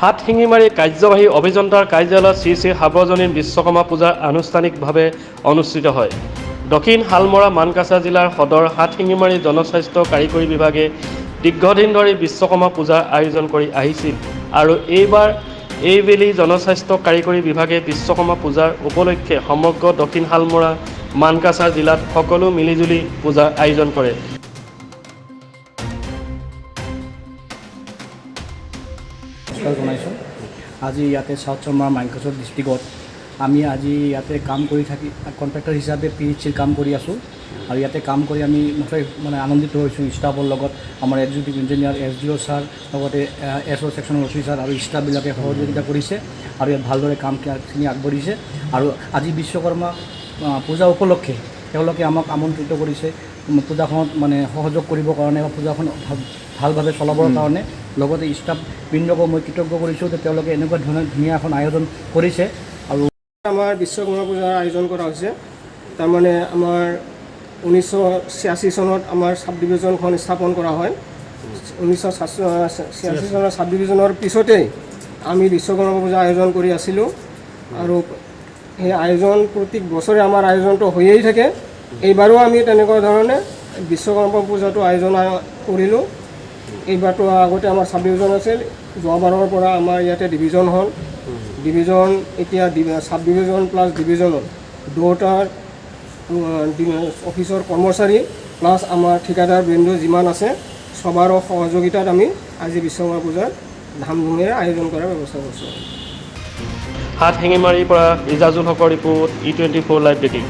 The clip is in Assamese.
হাটশিঙিমাৰী কাৰ্যবাহী অভিযন্তাৰ কাৰ্যালয়ত শ্ৰী শ্ৰী সাৰ্বজনীন বিশ্বকৰ্মা পূজা আনুষ্ঠানিকভাৱে অনুষ্ঠিত হয়। দক্ষিণ শালমৰা মানকাছা জিলাৰ সদৰ হাটশিঙিমাৰী জনস্বাস্থ্য কাৰিকৰী বিভাগে দীৰ্ঘদিন ধৰি বিশ্বকৰ্মা পূজাৰ আয়োজন কৰি আহিছিল আৰু এইবাৰ এইবেলি জনস্বাস্থ্য কাৰিকৰী বিভাগে বিশ্বকৰ্মা পূজাৰ উপলক্ষে সমগ্ৰ দক্ষিণ শালমৰা মানকাছা জিলাত সকলো মিলিজুলি পূজাৰ আয়োজন কৰে। জনাইছোঁ আজি ইয়াতে সাউথ চালমৰা মানকাছা ডিষ্ট্ৰিক্টত আমি আজি ইয়াতে কাম কৰি থাকি কণ্ট্ৰেক্টৰ হিচাপে PHCৰ কাম কৰি আছোঁ আৰু ইয়াতে কাম কৰি আমি মানে আনন্দিত হৈছোঁ। ষ্টাফৰ লগত আমাৰ এক্সিকিউটিভ ইঞ্জিনিয়াৰ SDO ছাৰ লগতে SO ছেকশ্যনৰ অফিচাৰ আৰু ষ্টাফবিলাকে সহযোগিতা কৰিছে আৰু ইয়াত ভালদৰে কামখিনি আগবাঢ়িছে। আৰু আজি বিশ্বকৰ্মা পূজা উপলক্ষে তেওঁলোকে আমাক আমন্ত্ৰিত কৰিছে পূজাখনত মানে সহযোগ কৰিবৰ কাৰণে বা পূজাখন ভালভাৱে চলাবৰ কাৰণে। লগতে ষ্টাফবৃন্দকো মই কৃতজ্ঞ কৰিছোঁ যে তেওঁলোকে এনেকুৱা ধৰণৰ ধুনীয়া এখন আয়োজন কৰিছে। আৰু আমাৰ বিশ্বকৰ্মা পূজাৰ আয়োজন কৰা হৈছে। তাৰমানে আমাৰ 1986 চনত আমাৰ সাব ডিভিজনখন স্থাপন কৰা হয়। 1986 চনৰ সাব ডিভিজনৰ পিছতেই আমি বিশ্বকৰ্মা পূজা আয়োজন কৰি আছিলোঁ আৰু সেই আয়োজন প্ৰত্যেক বছৰে আমাৰ আয়োজনটো হৈয়েই থাকে। এইবাৰো আমি তেনেকুৱা ধৰণে বিশ্বকৰ্মা পূজাটো আয়োজন কৰিলোঁ। এইবাৰটো আগতে আমাৰ সাব ডিভিজন আছিল, যোৱাবাৰৰ পৰা আমাৰ ইয়াতে ডিভিজন হ'ল। ডিভিজন এতিয়া সাব ডিভিজন প্লাছ ডিভিজনত দুটাৰ অফিচৰ কৰ্মচাৰী প্লাছ আমাৰ ঠিকাদাৰ বৃন্দ যিমান আছে সবাৰো সহযোগিতাত আমি আজি বিশ্বকৰ্মা পূজাৰ ধামধুমেৰে আয়োজন কৰাৰ ব্যৱস্থা কৰিছোঁ। হাটশিঙিমাৰীৰ পৰা ইজাজুল হকৰ ৰিপোৰ্ট E24 লাইভ ব্ৰেকিং।